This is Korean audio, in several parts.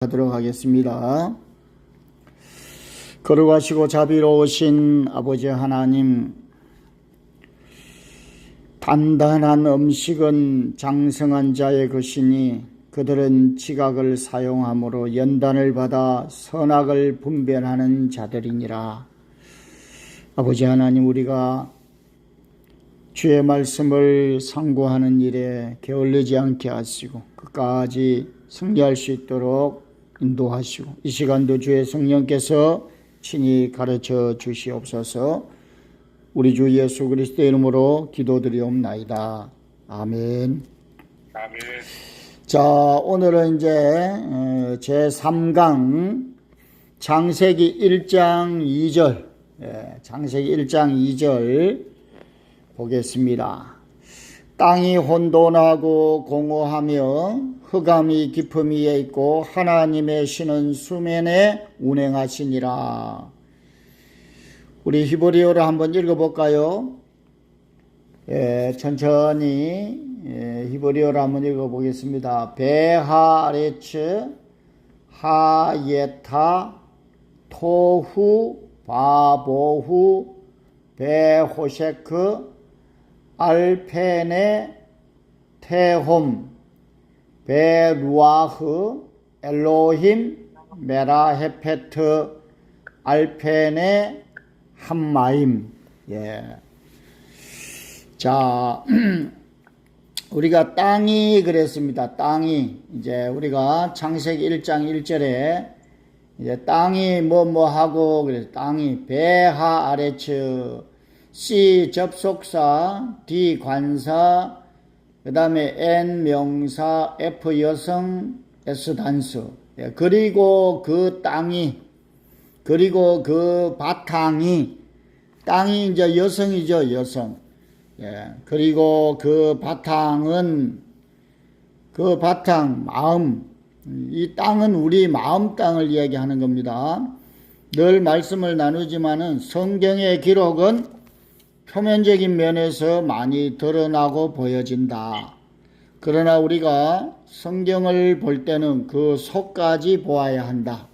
하도록 하겠습니다. 거룩하시고 자비로우신 아버지 하나님, 단단한 음식은 장성한 자의 것이니 그들은 지각을 사용함으로 연단을 받아 선악을 분별하는 자들이니라. 아버지 하나님, 우리가 주의 말씀을 상고하는 일에 게을르지 않게 하시고 끝까지 승리할 수 있도록 인도하시고 이 시간도 주의 성령께서 친히 가르쳐 주시옵소서. 우리 주 예수 그리스도의 이름으로 기도드리옵나이다. 아멘. 아멘. 자, 오늘은 이제 제3강 창세기 1장 2절, 창세기 1장 2절 보겠습니다. 땅이 혼돈하고 공허하며 흑암이 깊음 위에 있고 하나님의 신은 수면에 운행하시니라. 우리 히브리어를 한번 읽어볼까요? 천천히 히브리어를 한번 읽어보겠습니다. 베하레츠 하예타 토후 바보후 베호셰크 알페네 테홈 베루아흐 엘로힘 메라헤페트 알페네 함마임. 자, 우리가 땅이 그랬습니다. 땅이 이제 우리가 창세기 1장 1절에 이제 땅이 뭐하고 그래서 땅이 베하 아레츠 C 접속사, D 관사, 그 다음에 N 명사, F 여성, S 단수. 그리고 그 땅이, 그리고 그 바탕이, 땅이 이제 여성이죠, 여성. 그리고 그 바탕은, 그 바탕, 마음. 이 땅은 우리 마음 땅을 이야기하는 겁니다. 늘 말씀을 나누지만은 성경의 기록은 표면적인 면에서 많이 드러나고 보여진다. 그러나 우리가 성경을 볼 때는 그 속까지 보아야 한다.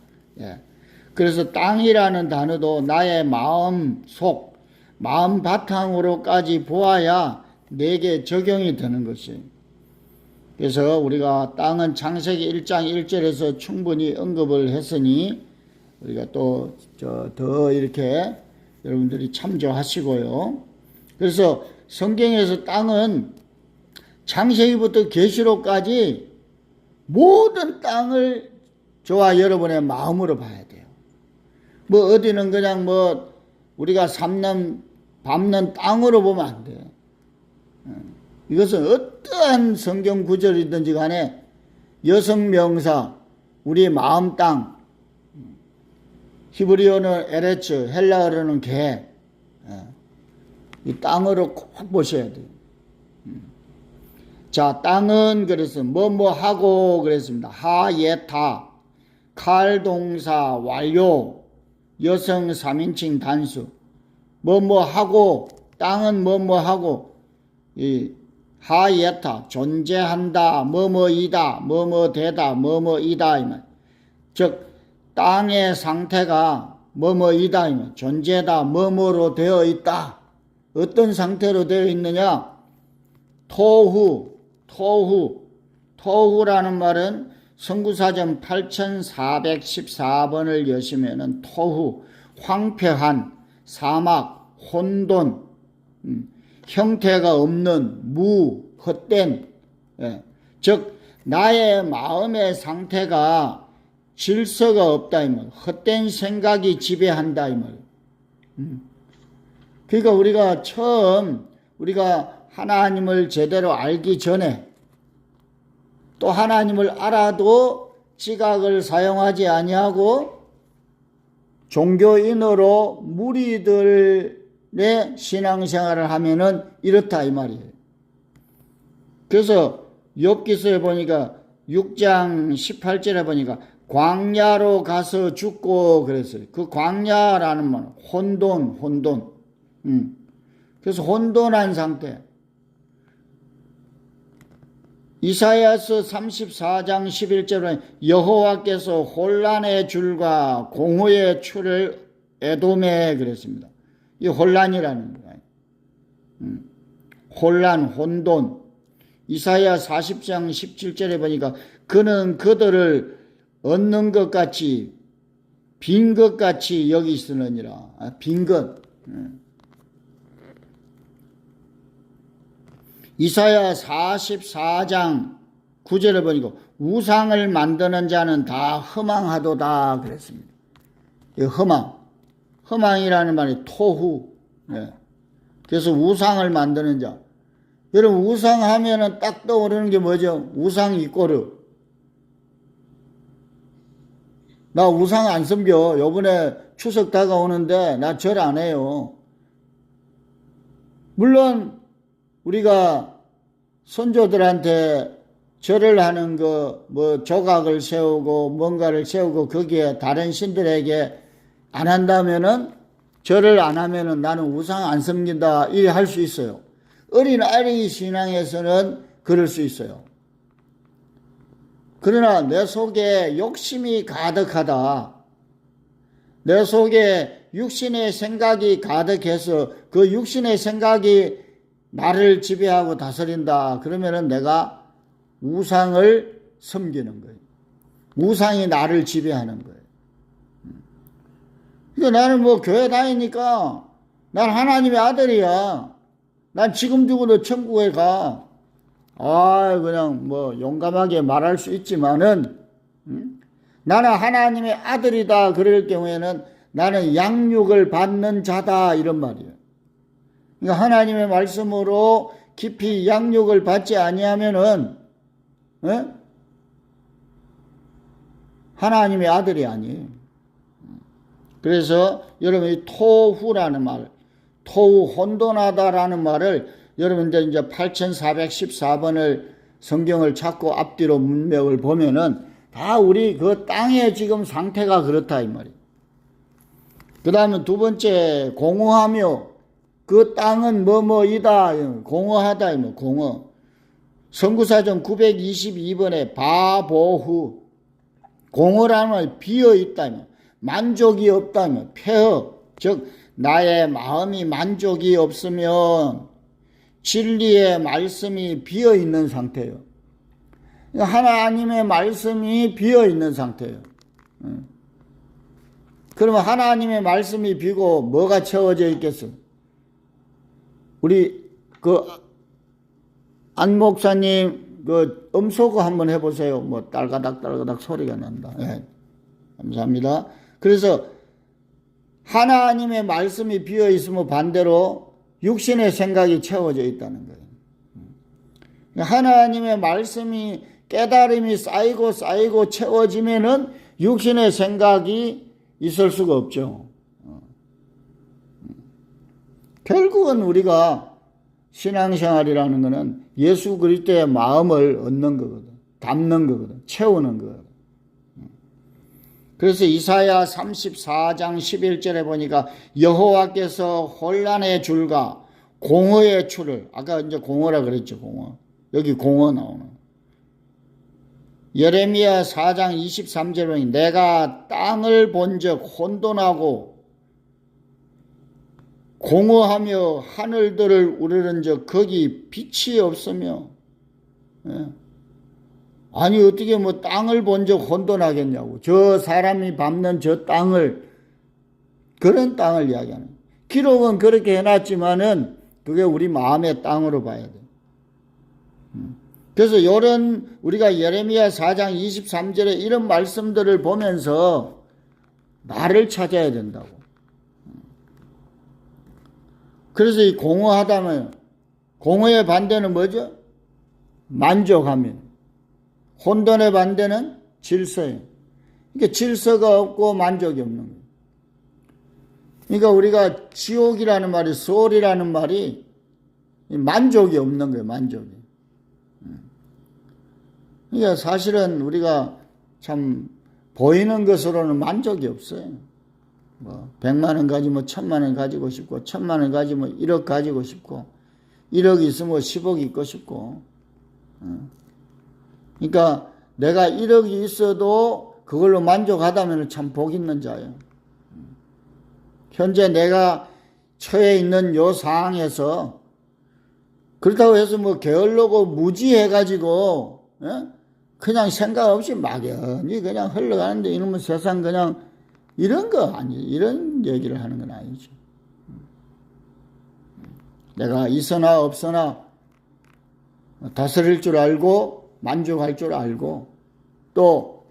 그래서 땅이라는 단어도 나의 마음 속, 마음 바탕으로까지 보아야 내게 적용이 되는 것이. 그래서 우리가 땅은 창세기 1장 1절에서 충분히 언급을 했으니 우리가 또 더 이렇게 여러분들이 참조하시고요. 그래서 성경에서 땅은 창세기부터 계시록까지 모든 땅을 저와 여러분의 마음으로 봐야 돼요. 뭐 어디는 그냥 뭐 우리가 삶는 밟는 땅으로 보면 안 돼. 이것은 어떠한 성경 구절이든지 간에 여성 명사, 우리 마음 땅, 히브리어는 에레츠, 헬라어로는 개, 이 땅으로 꼭 보셔야 돼요. 자, 땅은 그래서 하고 그랬습니다. 하예타, 칼동사 완료, 여성 3인칭 단수. 하고, 땅은 하고, 이 하예타, 존재한다, 뭐뭐이다, 뭐뭐되다, 뭐뭐이다. 이 말. 즉, 땅의 상태가 뭐뭐이다, 이 말. 존재다, 뭐뭐로 되어 있다. 어떤 상태로 되어 있느냐? 토후라는 말은 성구사전 8414번을 여시면은 토후, 황폐한, 사막, 혼돈, 형태가 없는, 헛된, 즉 나의 마음의 상태가 질서가 없다 이 말, 헛된 생각이 지배한다 이 말. 그러니까 우리가 처음 하나님을 제대로 알기 전에 또 하나님을 알아도 지각을 사용하지 아니하고 종교인으로 무리들의 신앙생활을 하면은 이렇다 이 말이에요. 그래서 욥기서에 보니까 6장 18절에 보니까 광야로 가서 죽고 그랬어요. 그 광야라는 말은 혼돈. 그래서 혼돈한 상태. 이사야서 34장 11절에 여호와께서 혼란의 줄과 공허의 줄을 에돔에 그랬습니다. 이 혼란이라는 거예요. 혼란, 혼돈. 이사야 40장 17절에 보니까 그는 그들을 얻는 것 같이 빈 것 같이 여기시느니라. 빈 것. 이사야 44장 9절에 보니까 우상을 만드는 자는 다 허망하도다 그랬습니다. 이 허망이라는 말이 토후. 그래서 우상을 만드는 자. 여러분 우상하면은 딱 떠오르는 게 뭐죠? 우상 이꼬르. 나 우상 안 섬겨. 요번에 추석 다가오는데 나 절 안 해요. 물론 우리가 선조들한테 절을 하는 거, 뭐 조각을 세우고 뭔가를 세우고 거기에 다른 신들에게 안 한다면은 절을 안 하면은 나는 우상 안 섬긴다 이래 할 수 있어요. 어린아이 신앙에서는 그럴 수 있어요. 그러나 내 속에 욕심이 가득하다. 내 속에 육신의 생각이 가득해서 그 육신의 생각이 나를 지배하고 다스린다. 그러면은 내가 우상을 섬기는 거예요. 우상이 나를 지배하는 거예요. 그러니까 나는 뭐 교회 다니니까 난 하나님의 아들이야. 난 지금 죽어도 천국에 가. 그냥 뭐 용감하게 말할 수 있지만은 나는 하나님의 아들이다. 그럴 경우에는 나는 양육을 받는 자다. 이런 말이에요. 그러니까 하나님의 말씀으로 깊이 양육을 받지 아니하면은 하나님의 아들이 아니에요. 그래서 여러분이 토후라는 말, 토후 혼돈하다라는 말을 여러분들 이제 8414번을 성경을 찾고 앞뒤로 문맥을 보면은 다 우리 그 땅의 지금 상태가 그렇다 이 말이에요. 그 다음에 두 번째 공허하며 그 땅은 뭐뭐이다 공허하다 공허. 선구사전 922번에 바보후 공허라는 말 비어있다며 만족이 없다며 폐허 즉 나의 마음이 만족이 없으면 진리의 말씀이 비어있는 상태예요. 하나님의 말씀이 비어있는 상태예요. 그러면 하나님의 말씀이 비고 뭐가 채워져 있겠어? 우리 안 목사님 음소거 한번 해보세요. 뭐 딸가닥 소리가 난다. 감사합니다. 그래서 하나님의 말씀이 비어 있으면 반대로 육신의 생각이 채워져 있다는 거예요. 하나님의 말씀이 깨달음이 쌓이고 채워지면은 육신의 생각이 있을 수가 없죠. 결국은 우리가 신앙생활이라는 것은 예수 그리스도의 마음을 얻는 거거든. 담는 거거든. 채우는 거거든. 그래서 이사야 34장 11절에 보니까 여호와께서 혼란의 줄과 공허의 줄을 아까 이제 공허라 그랬죠. 공허. 여기 공허 나오는. 예레미야 4장 23절에 보니 내가 땅을 본즉 혼돈하고 공허하며 하늘들을 우러른즉 거기 빛이 없으며 아니 어떻게 뭐 땅을 본즉 혼돈하겠냐고. 저 사람이 밟는 저 땅을 그런 땅을 이야기하는. 기록은 그렇게 해놨지만은 그게 우리 마음의 땅으로 봐야 돼. 그래서 이런 우리가 예레미야 4장 23절에 이런 말씀들을 보면서 나를 찾아야 된다고. 그래서 이 공허하다면 공허의 반대는 뭐죠? 만족하면. 혼돈의 반대는 질서예요. 그러니까 질서가 없고 만족이 없는 거예요. 그러니까 우리가 지옥이라는 말이 소울이라는 말이 만족이 없는 거예요. 만족이. 그러니까 사실은 우리가 참 보이는 것으로는 만족이 없어요. 뭐 100만 원 가지면 1000만 원 가지고 싶고 1000만 원 가지면 1억 가지고 싶고 1억 있으면 10억 있고 싶고 그러니까 내가 1억이 있어도 그걸로 만족하다면 참 복 있는 자예요. 현재 내가 처해 있는 요 상황에서 그렇다고 해서 뭐 게을르고 무지해가지고 그냥 생각 없이 막연히 그냥 흘러가는데 이놈의 세상 그냥 이런 거 아니, 이런 얘기를 하는 건 아니죠. 내가 있으나 없으나 다스릴 줄 알고 만족할 줄 알고 또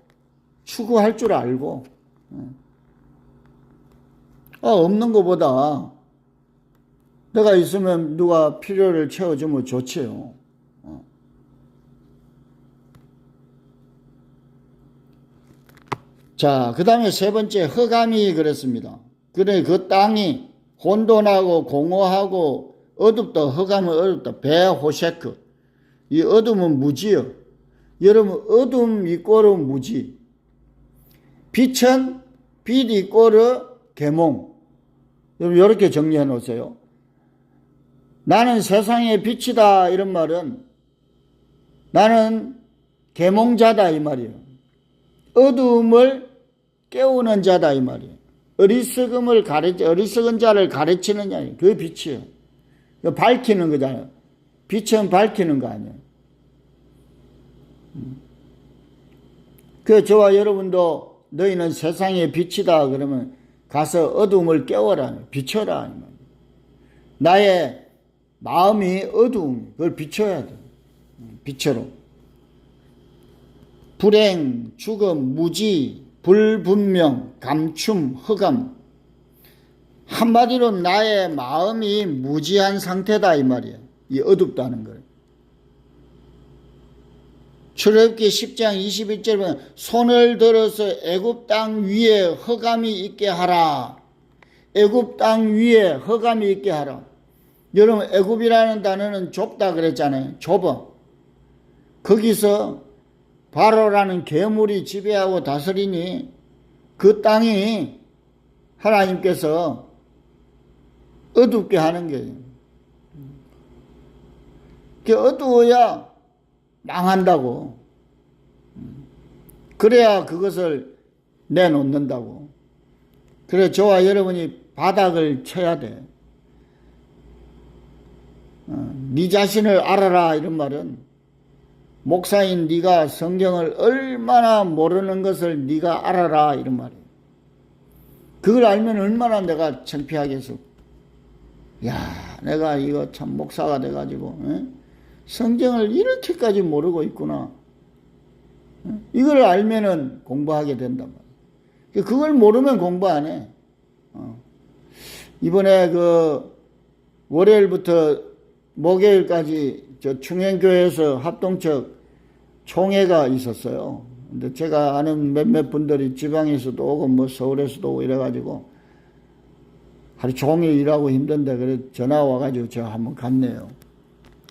추구할 줄 알고 없는 것보다 내가 있으면 누가 필요를 채워주면 좋지요. 자, 그 다음에 세 번째 흑암이 그랬습니다. 그래 그 땅이 혼돈하고 공허하고 어둡다. 흑암은 어둡다. 베호셰크. 이 어둠은 무지요. 여러분 어둠 이꼬르 무지. 빛은 빛 이꼬르 계몽. 여러분 이렇게 정리해 놓으세요. 나는 세상의 빛이다 이런 말은 나는 계몽자다 이 말이에요. 어둠을 깨우는 자다 이 말이에요. 어리석은 자를 가르치는 자예요. 그게 빛이에요. 밝히는 거잖아요. 빛은 밝히는 거 아니에요. 그 저와 여러분도 너희는 세상의 빛이다 그러면 가서 어둠을 깨워라, 비춰라. 나의 마음이 어두움, 그걸 비춰야 돼. 빛으로. 불행, 죽음, 무지, 불분명, 감춤, 흑암. 한마디로 나의 마음이 무지한 상태다 이 말이야. 이 어둡다는 걸. 출애굽기 10장 21절에 보면 손을 들어서 애굽 땅 위에 흑암이 있게 하라. 애굽 땅 위에 흑암이 있게 하라. 여러분 애굽이라는 단어는 좁다 그랬잖아요. 좁아. 거기서 바로라는 괴물이 지배하고 다스리니 그 땅이 하나님께서 어둡게 하는 거예요. 그 어두워야 망한다고. 그래야 그것을 내놓는다고. 그래 저와 여러분이 바닥을 쳐야 돼. 네 자신을 알아라 이런 말은 목사인 네가 성경을 얼마나 모르는 것을 네가 알아라 이런 말이에요. 그걸 알면 얼마나 내가 창피하겠어. 야, 내가 이거 참 목사가 돼가지고 성경을 이렇게까지 모르고 있구나. 이걸 알면은 공부하게 된단 말이에요. 그걸 모르면 공부 안 해. 이번에 그 월요일부터 목요일까지 저 충행교회에서 합동측 총회가 있었어요. 근데 제가 아는 몇몇 분들이 지방에서도 오고 뭐 서울에서도 오고 이래가지고 하루 종일 일하고 힘든데 그래 전화 와가지고 제가 한번 갔네요.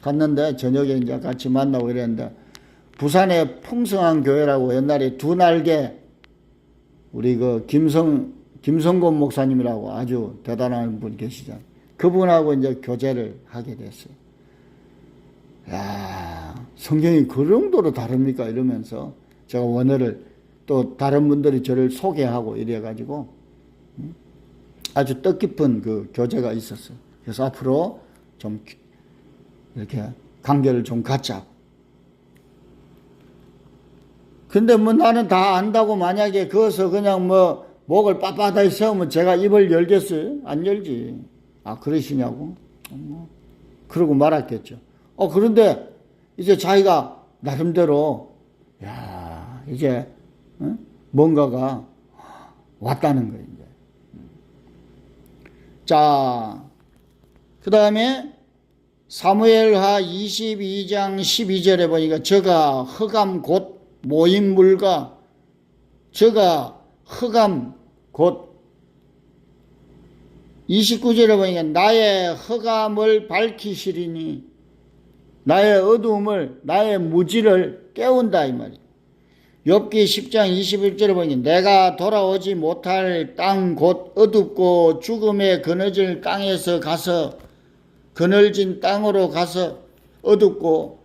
갔는데 저녁에 이제 같이 만나고 이랬는데 부산의 풍성한 교회라고 옛날에 두 날개 우리 그 김성곤 목사님이라고 아주 대단한 분 계시잖아요. 그분하고 이제 교제를 하게 됐어요. 야, 성경이 그 정도로 다릅니까? 이러면서 제가 원어를 또 다른 분들이 저를 소개하고 이래가지고 아주 뜻깊은 그 교제가 있었어요. 그래서 앞으로 좀 이렇게 관계를 좀 갖자. 근데 뭐 나는 다 안다고 만약에 거기서 그냥 뭐 목을 빳빳하게 세우면 제가 입을 열겠어요? 안 열지. 아, 그러시냐고? 그러고 말았겠죠. 그런데 이제 자기가 나름대로 야, 이제 뭔가가 왔다는 거예요. 이제. 자, 그 다음에 사무엘하 22장 12절에 보니까 저가 흑암 곧 모인물과 저가 흑암 곧 29절에 보니까 나의 흑암을 밝히시리니 나의 어두움을 나의 무지를 깨운다 이 말이에요. 욥기 10장 21절에 보니까 내가 돌아오지 못할 땅 곧 어둡고 죽음에 그늘진 땅에서 가서 그늘진 땅으로 가서 어둡고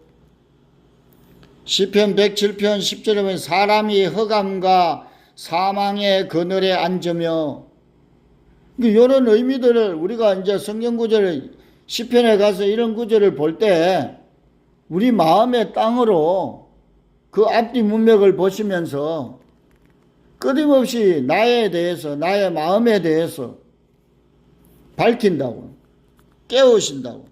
시편 107편 10절에 보면 사람이 흑암과 사망의 그늘에 앉으며, 이런 의미들을 우리가 이제 성경 구절을 시편에 가서 이런 구절을 볼 때 우리 마음의 땅으로 그 앞뒤 문맥을 보시면서 끊임없이 나에 대해서, 나의 마음에 대해서 밝힌다고, 깨우신다고.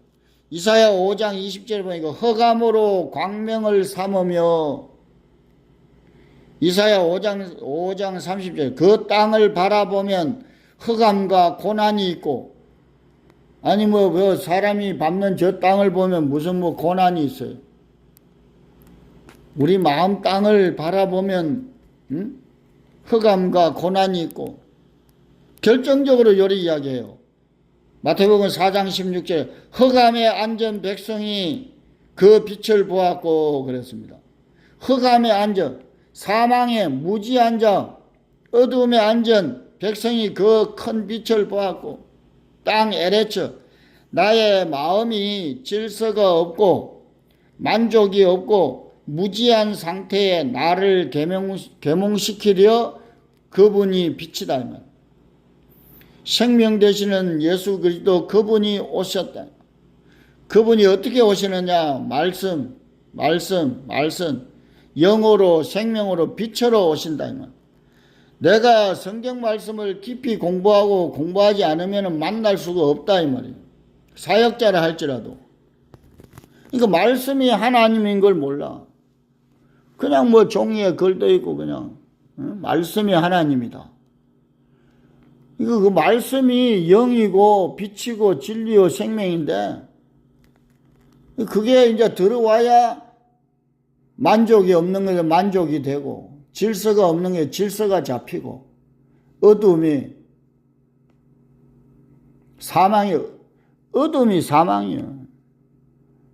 이사야 5장 20절에 보니까 흑암으로 광명을 삼으며, 이사야 5장 30절, 그 땅을 바라보면 흑암과 고난이 있고, 아니 뭐 사람이 밟는 저 땅을 보면 무슨 뭐 고난이 있어요. 우리 마음 땅을 바라보면 흑암과 고난이 있고, 결정적으로 요리 이야기해요. 마태복음 4장 16절에 흑암에 앉은 백성이 그 빛을 보았고 그랬습니다. 흑암에 앉아, 사망에 무지 앉아, 어두움에 앉은 백성이 그 큰 빛을 보았고, 땅 에레처, 나의 마음이 질서가 없고 만족이 없고 무지한 상태에 나를 계몽시키려 그분이 빛이다. 생명 되시는 예수 그리스도 그분이 오셨다. 그분이 어떻게 오시느냐? 말씀. 영으로 생명으로 빛으로 오신다. 내가 성경 말씀을 깊이 공부하지 않으면 만날 수가 없다 이 말이에요. 사역자라 할지라도. 그러니까 말씀이 하나님인 걸 몰라. 그냥 뭐 종이에 글도 있고 그냥 말씀이 하나님이다. 이거 그 말씀이 영이고 빛이고 진리요 생명인데, 그게 이제 들어와야 만족이 없는 것에 만족이 되고, 질서가 없는 게 질서가 잡히고, 어둠이 어둠이 사망이에요.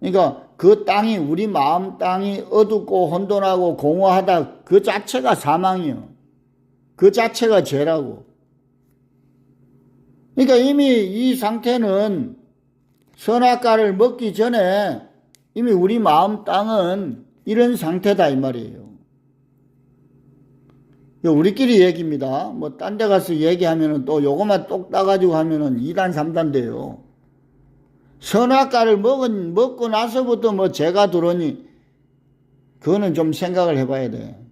그러니까 그 땅이, 우리 마음 땅이 어둡고 혼돈하고 공허하다, 그 자체가 사망이에요. 그 자체가 죄라고. 그러니까 이미 이 상태는 선악과를 먹기 전에 이미 우리 마음 땅은 이런 상태다 이 말이에요. 우리끼리 얘기입니다. 뭐 딴 데 가서 얘기하면은 또 요거만 똑 따가지고 하면은 2단 3단 돼요. 선악과를 먹고 나서부터 뭐 죄가 들어오니, 그거는 좀 생각을 해봐야 돼.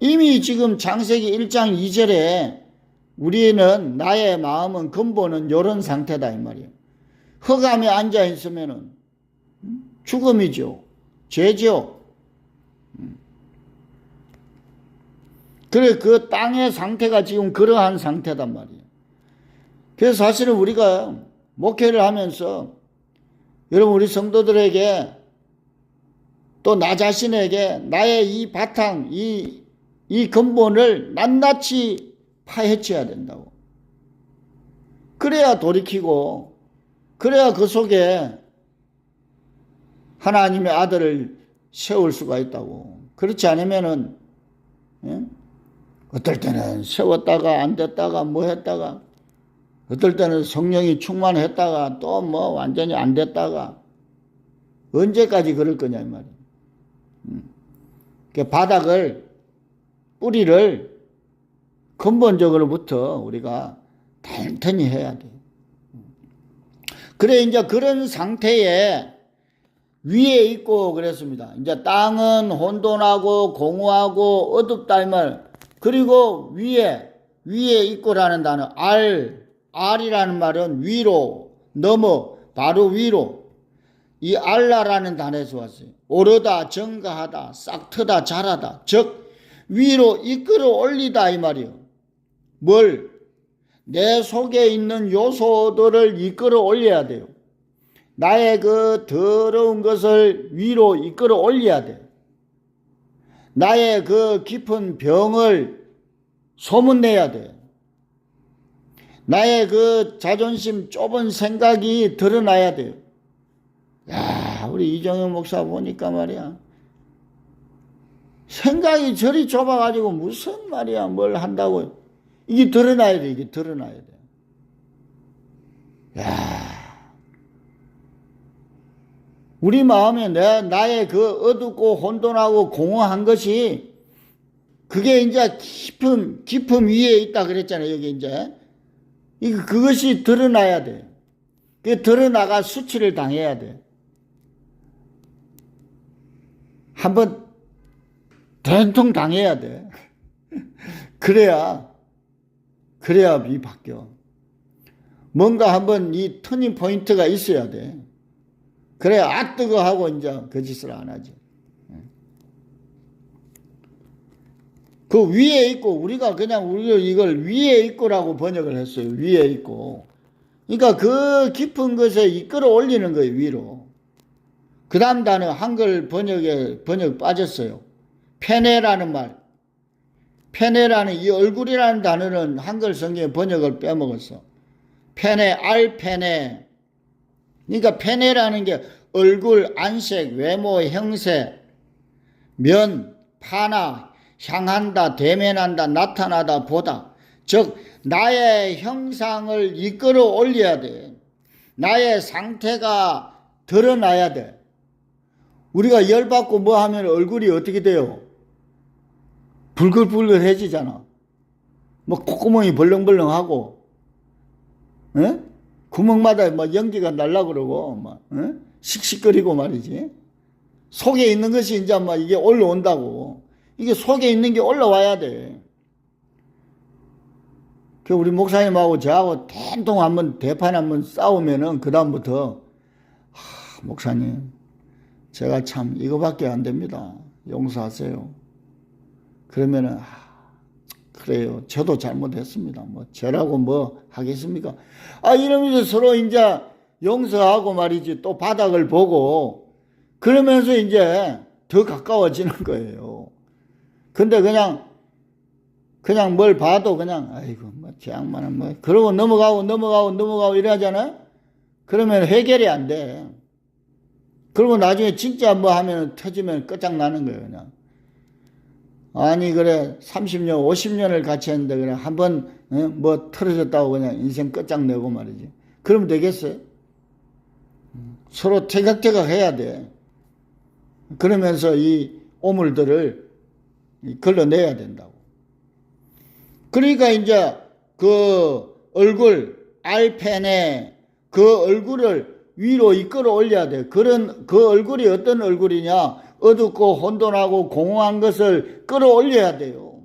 이미 지금 창세기 1장 2절에 우리는, 나의 마음은 근본은 이런 상태다 이 말이에요. 흑암에 앉아 있으면은 죽음이죠. 죄죠. 그래, 그 땅의 상태가 지금 그러한 상태단 말이에요. 그래서 사실은 우리가 목회를 하면서 여러분, 우리 성도들에게 또 나 자신에게 나의 이 바탕, 이 근본을 낱낱이 파헤쳐야 된다고. 그래야 돌이키고, 그래야 그 속에 하나님의 아들을 세울 수가 있다고. 그렇지 않으면은, 어떨 때는 세웠다가 안 됐다가 뭐 했다가, 어떨 때는 성령이 충만했다가 또 뭐 완전히 안 됐다가, 언제까지 그럴 거냐 이 말이에요. 그 바닥을, 뿌리를 근본적으로부터 우리가 탄탄히 해야 돼. 그래, 이제 그런 상태에 위에 있고 그랬습니다. 이제 땅은 혼돈하고 공허하고 어둡다 이 말. 그리고 위에 있고라는 단어, 알이라는 말은 위로, 넘어, 바로 위로. 이 알라라는 단어에서 왔어요. 오르다, 증가하다, 싹트다, 자라다. 즉 위로 이끌어 올리다 이 말이요. 뭘? 내 속에 있는 요소들을 이끌어 올려야 돼요. 나의 그 더러운 것을 위로 이끌어 올려야 돼. 나의 그 깊은 병을 소문내야 돼. 나의 그 자존심 좁은 생각이 드러나야 돼요. 야, 우리 이정현 목사 보니까 말이야, 생각이 저리 좁아가지고 무슨 말이야, 뭘 한다고. 이게 드러나야 돼, 이게 드러나야 돼. 야, 우리 마음에 나의 그 어둡고 혼돈하고 공허한 것이 그게 이제 깊음 위에 있다 그랬잖아요. 여기 이제. 그것이 드러나야 돼. 그 드러나가 수치를 당해야 돼. 한번 된통 당해야 돼. 그래야 이 바뀌어. 뭔가 한번 이 터닝 포인트가 있어야 돼. 그래야 아 뜨거 하고 이제 그 짓을 안 하지. 그 위에 있고 우리가 이걸 위에 있고라고 번역을 했어요. 위에 있고. 그러니까 그 깊은 것에 이끌어 올리는 거예요. 위로. 그 다음 단어 한글 번역 빠졌어요. 페네라는 말. 페네라는 이 얼굴이라는 단어는 한글 성경의 번역을 빼먹었어. 페네, 알페네. 그러니까 페네라는 게 얼굴, 안색, 외모, 형세, 면, 파나, 향한다, 대면한다, 나타나다, 보다. 즉 나의 형상을 이끌어 올려야 돼. 나의 상태가 드러나야 돼. 우리가 열받고 뭐 하면 얼굴이 어떻게 돼요? 불글불글해지잖아. 뭐 콧구멍이 벌렁벌렁하고, 에? 구멍마다 막 연기가 날라 그러고, 막 씩씩거리고 말이지. 속에 있는 것이 이제 막 이게 올라온다고. 이게 속에 있는 게 올라와야 돼. 그 우리 목사님하고 저하고 된통 한번 대판 한번 싸우면은 그 다음부터 목사님, 제가 참 이거밖에 안 됩니다. 용서하세요. 그러면은 그래요. 저도 잘못했습니다. 뭐 저라고 뭐 하겠습니까? 이러면서 서로 이제 용서하고 말이지 또 바닥을 보고 그러면서 이제 더 가까워지는 거예요. 근데 그냥 뭘 봐도 그냥 아이고 뭐 저 양반은 뭐 그러고 넘어가고 이러잖아요. 그러면 해결이 안 돼. 그리고 나중에 진짜 뭐 하면 터지면 끝장나는 거예요. 그냥. 아니 그래 30년 50년을 같이 했는데 그래 한번 뭐 틀어졌다고 그냥 인생 끝장내고 말이지. 그러면 되겠어요? 서로 태각태각 해야 돼. 그러면서 이 오물들을 걸러내야 된다고. 그러니까 이제 그 얼굴 알펜에 그 얼굴을 위로 이끌어 올려야 돼. 그 얼굴이 어떤 얼굴이냐? 어둡고 혼돈하고 공허한 것을 끌어올려야 돼요.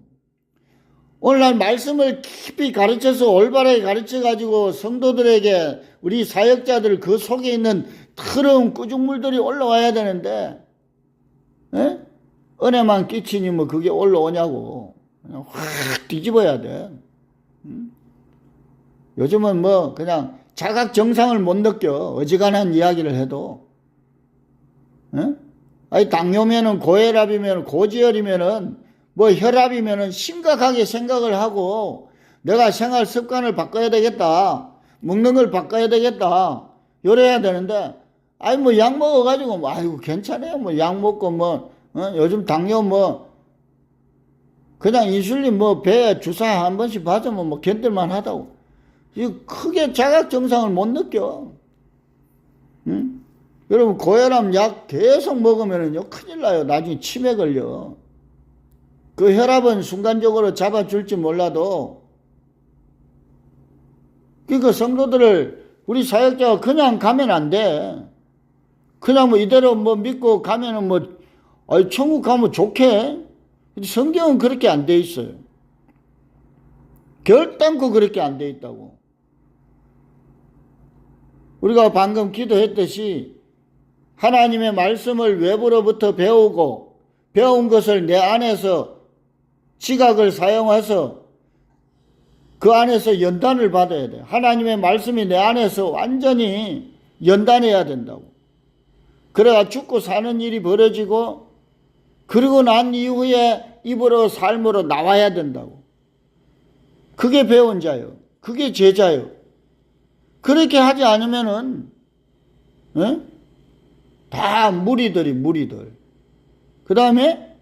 오늘날 말씀을 깊이 가르쳐서 올바르게 가르쳐가지고 성도들에게 우리 사역자들 그 속에 있는 더러운 꾸중물들이 올라와야 되는데 은혜만 끼치니 뭐 그게 올라오냐고. 그냥 확 뒤집어야 돼. 요즘은 뭐 그냥 자각 정상을 못 느껴. 어지간한 이야기를 해도. 당뇨면은 고혈압이면 고지혈이면은 뭐 혈압이면은 심각하게 생각을 하고 내가 생활 습관을 바꿔야 되겠다. 먹는 걸 바꿔야 되겠다. 이래야 되는데 뭐 약 먹어가지고 뭐 아이고 괜찮아요. 뭐 약 먹고 뭐 요즘 당뇨 뭐 그냥 인슐린 뭐 배에 주사 한 번씩 맞으면 뭐 견딜만 하다고. 이거 크게 자각 정상을 못 느껴. 여러분 고혈압 약 계속 먹으면은요 큰일 나요. 나중에 치매 걸려. 그 혈압은 순간적으로 잡아줄지 몰라도 그러니까 성도들을 우리 사역자가 그냥 가면 안 돼. 그냥 뭐 이대로 뭐 믿고 가면은 뭐 천국 가면 좋게. 성경은 그렇게 안 돼 있어요. 결단코 그렇게 안 돼 있다고. 우리가 방금 기도했듯이 하나님의 말씀을 외부로부터 배우고 배운 것을 내 안에서 지각을 사용해서 그 안에서 연단을 받아야 돼. 하나님의 말씀이 내 안에서 완전히 연단해야 된다고. 그래야 죽고 사는 일이 벌어지고 그리고 난 이후에 입으로 삶으로 나와야 된다고. 그게 배운 자요. 그게 제자요. 그렇게 하지 않으면은 다 무리들. 그 다음에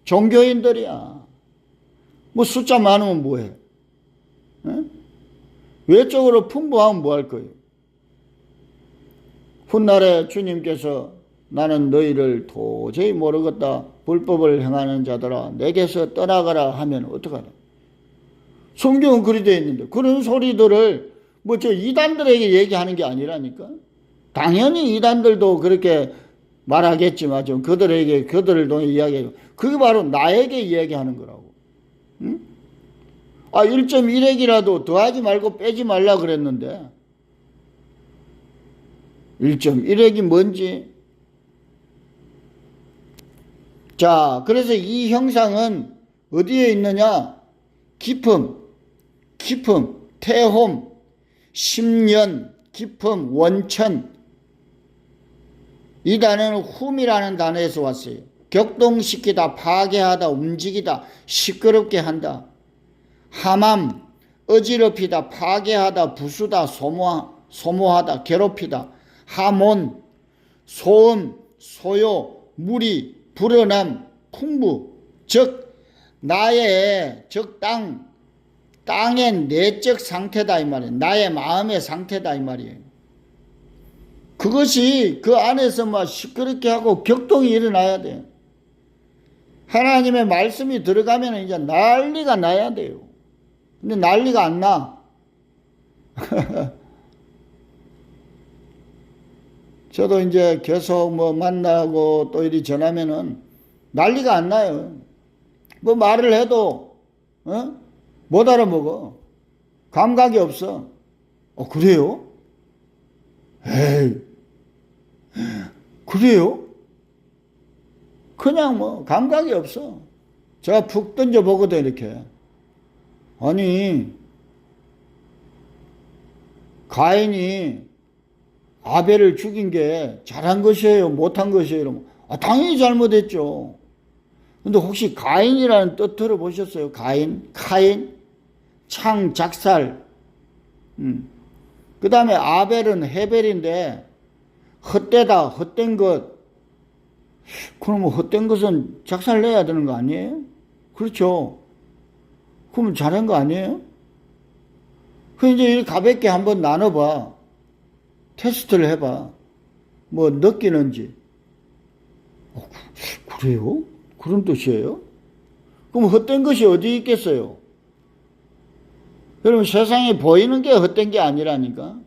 종교인들이야. 뭐 숫자 많으면 뭐해? 외적으로 풍부하면 뭐 할 거예요? 훗날에 주님께서 나는 너희를 도저히 모르겠다. 불법을 행하는 자들아 내게서 떠나가라 하면 어떡하나. 성경은 그리 되어 있는데 그런 소리들을 뭐 저 이단들에게 얘기하는 게 아니라니까. 당연히 이단들도 그렇게 말하겠지만 좀 그들에게 그들을 통해 이야기해요. 그게 바로 나에게 이야기하는 거라고. 응? 1.1핵이라도 더하지 말고 빼지 말라 그랬는데 1.1핵이 뭔지. 자, 그래서 이 형상은 어디에 있느냐? 깊음, 태홈, 심연, 깊음, 원천. 이 단어는 훔이라는 단어에서 왔어요. 격동시키다, 파괴하다, 움직이다, 시끄럽게 한다. 함암, 어지럽히다, 파괴하다, 부수다, 소모하다, 괴롭히다. 하몬, 소음, 소요, 무리, 불어남, 풍부. 즉 나의 땅의 내적 상태다 이 말이에요. 나의 마음의 상태다 이 말이에요. 그것이 그 안에서 막 시끄럽게 하고 격동이 일어나야 돼요. 하나님의 말씀이 들어가면 이제 난리가 나야 돼요. 근데 난리가 안 나. 저도 이제 계속 뭐 만나고 또 이리 전하면은 난리가 안 나요. 뭐 말을 해도 못 알아먹어. 감각이 없어. 그래요? 에이, 그래요? 그냥 뭐 감각이 없어. 제가 푹 던져보거든 이렇게. 아니 가인이 아벨을 죽인 게 잘한 것이에요? 못한 것이에요? 이러면 당연히 잘못했죠. 근데 혹시 가인이라는 뜻 들어보셨어요? 가인? 창, 작살. 그 다음에 아벨은 헤벨인데 헛되다, 헛된 것. 그러면 헛된 것은 작살 내야 되는 거 아니에요? 그렇죠. 그러면 잘한 거 아니에요? 그 이제 이렇게 가볍게 한번 나눠봐. 테스트를 해봐. 뭐 느끼는지. 그래요? 그런 뜻이에요? 그럼 헛된 것이 어디 있겠어요? 여러분 세상에 보이는 게 헛된 게 아니라니까.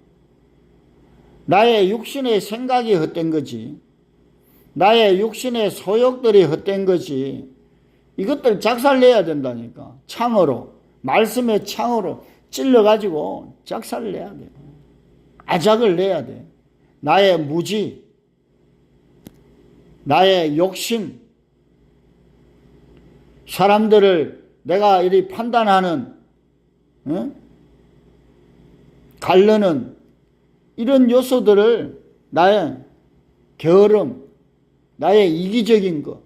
나의 육신의 생각이 헛된 거지. 나의 육신의 소욕들이 헛된 거지. 이것들 작살내야 된다니까. 창으로, 말씀의 창으로 찔러가지고 작살을 내야 돼. 아작을 내야 돼. 나의 무지, 나의 욕심, 사람들을 내가 이리 판단하는, 가르는 이런 요소들을 나의 게으름, 나의 이기적인 것,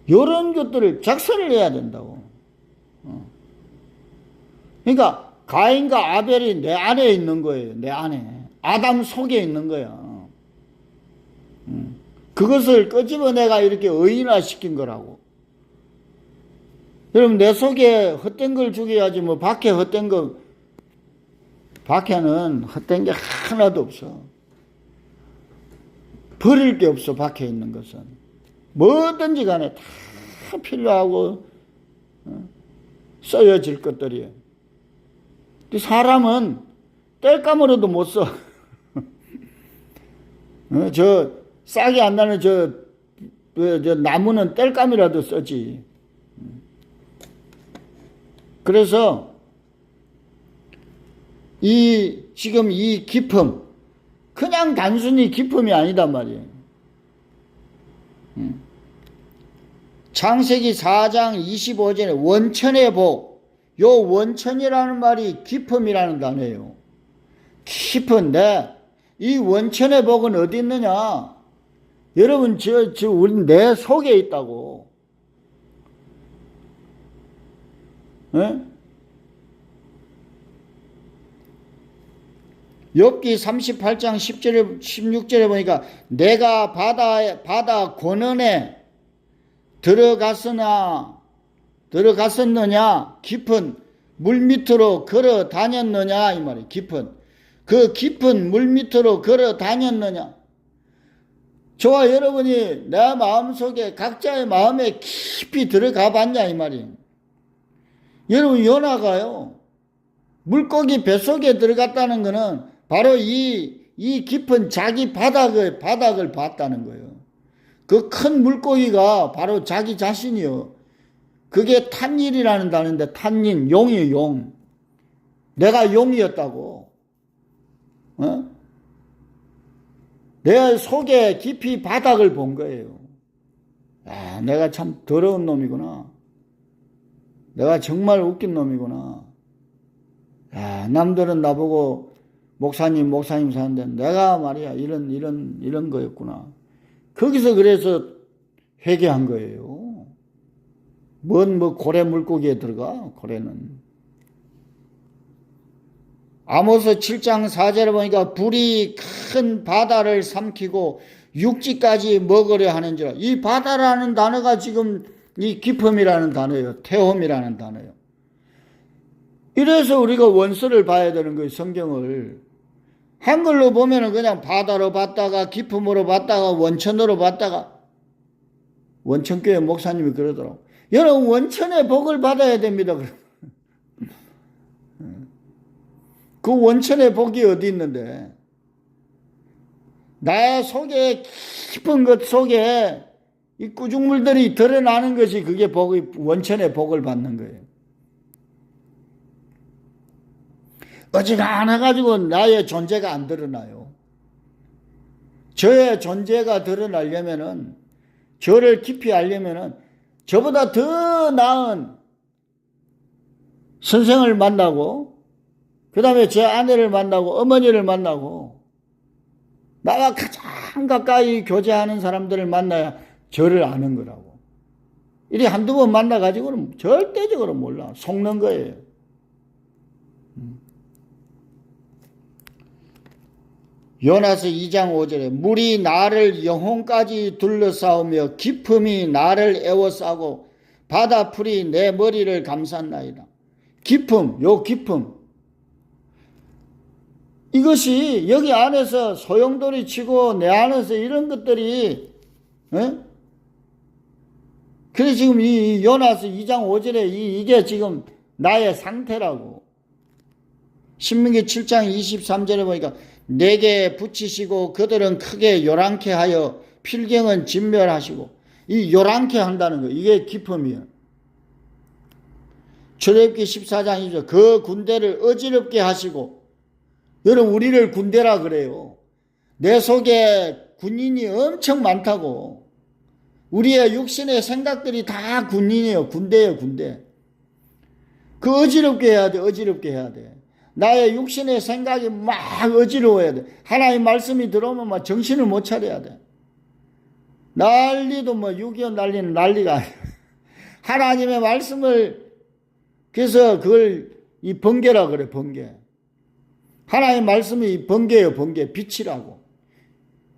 이런 것들을 작살을 내야 된다고. 그러니까 가인과 아벨이 내 안에 있는 거예요. 내 안에. 아담 속에 있는 거야. 그것을 끄집어내가 이렇게 의인화시킨 거라고. 여러분 내 속에 헛된 걸 죽여야지 뭐 밖에 헛된 거, 밖에는 헛된 게 하나도 없어. 버릴 게 없어. 밖에 있는 것은 뭐든지 간에 다 필요하고 써야질 것들이에요. 사람은 땔감으로도 못 써. 저 싹이 안 나는 저 나무는 땔감이라도 쓰지. 그래서 지금 이 기품, 그냥 단순히 기품이 아니단 말이에요. 창세기 4장 25절에 원천의 복, 요 원천이라는 말이 기품이라는 단어예요. 깊은데 이 원천의 복은 어디 있느냐? 여러분 우리 내 속에 있다고. 예? 욥기 38장 10절에 16절에 보니까 내가 바다 권원에 들어갔었느냐? 깊은 물 밑으로 걸어 다녔느냐? 이 말이에요. 깊은 그 깊은 물 밑으로 걸어 다녔느냐? 저와 여러분이 내 마음속에 각자의 마음에 깊이 들어가 봤냐 이 말이에요. 여러분 요나가요. 물고기 뱃속에 들어갔다는 것은 바로 이 깊은 자기 바닥을 봤다는 거예요. 그 큰 물고기가 바로 자기 자신이요. 그게 탄일이라는 단어인데 탄인, 용이에요, 용. 내가 용이었다고. 내 속에 깊이 바닥을 본 거예요. 아, 내가 참 더러운 놈이구나. 내가 정말 웃긴 놈이구나. 야, 남들은 나보고 목사님 사는데 내가 말이야 이런 거였구나. 거기서 그래서 회개한 거예요. 뭐 고래 물고기에 들어가 고래는. 아모스 7장 4절에 보니까 불이 큰 바다를 삼키고 육지까지 먹으려 하는지라. 이 바다라는 단어가 지금 이 깊음이라는 단어예요. 태홈이라는 단어예요. 이래서 우리가 원서를 봐야 되는 거예요. 성경을. 한글로 보면은 그냥 바다로 봤다가 깊음으로 봤다가 원천으로 봤다가 원천교회 목사님이 그러더라고. 여러분 원천의 복을 받아야 됩니다. 그 원천의 복이 어디 있는데 나의 속에 깊은 것 속에 이 구중물들이 드러나는 것이 그게 원천의 복을 받는 거예요. 어지간해가지고 나의 존재가 안 드러나요. 저의 존재가 드러나려면은 저를 깊이 알려면은 저보다 더 나은 선생을 만나고 그 다음에 제 아내를 만나고 어머니를 만나고 나와 가장 가까이 교제하는 사람들을 만나야 저를 아는 거라고. 이리 한두 번 만나가지고는 절대적으로 몰라. 속는 거예요. 요나서 2장 5절에 물이 나를 영혼까지 둘러싸우며 깊음이 나를 에워싸고 바다풀이 내 머리를 감쌌나이다. 깊음, 요 깊음. 이것이 여기 안에서 소용돌이 치고 내 안에서 이런 것들이 그래 지금 이 요나서 2장 5절에 이게 지금 나의 상태라고. 신명기 7장 23절에 보니까 내게 붙이시고 그들은 크게 요란케 하여 필경은 진멸하시고. 이 요란케 한다는 거 이게 깊음이에요. 출애굽기 14장 2절 그 군대를 어지럽게 하시고. 여러분 우리를 군대라 그래요. 내 속에 군인이 엄청 많다고. 우리의 육신의 생각들이 다 군인이에요. 군대예요. 군대. 그 어지럽게 해야 돼. 어지럽게 해야 돼. 나의 육신의 생각이 막 어지러워야 돼. 하나님 말씀이 들어오면 막 정신을 못 차려야 돼. 난리도 6.25 난리는 난리가 아니야. 하나님의 말씀을 그래서 그걸 이 번개라 그래. 번개. 하나님의 말씀이 번개예요. 번개. 빛이라고.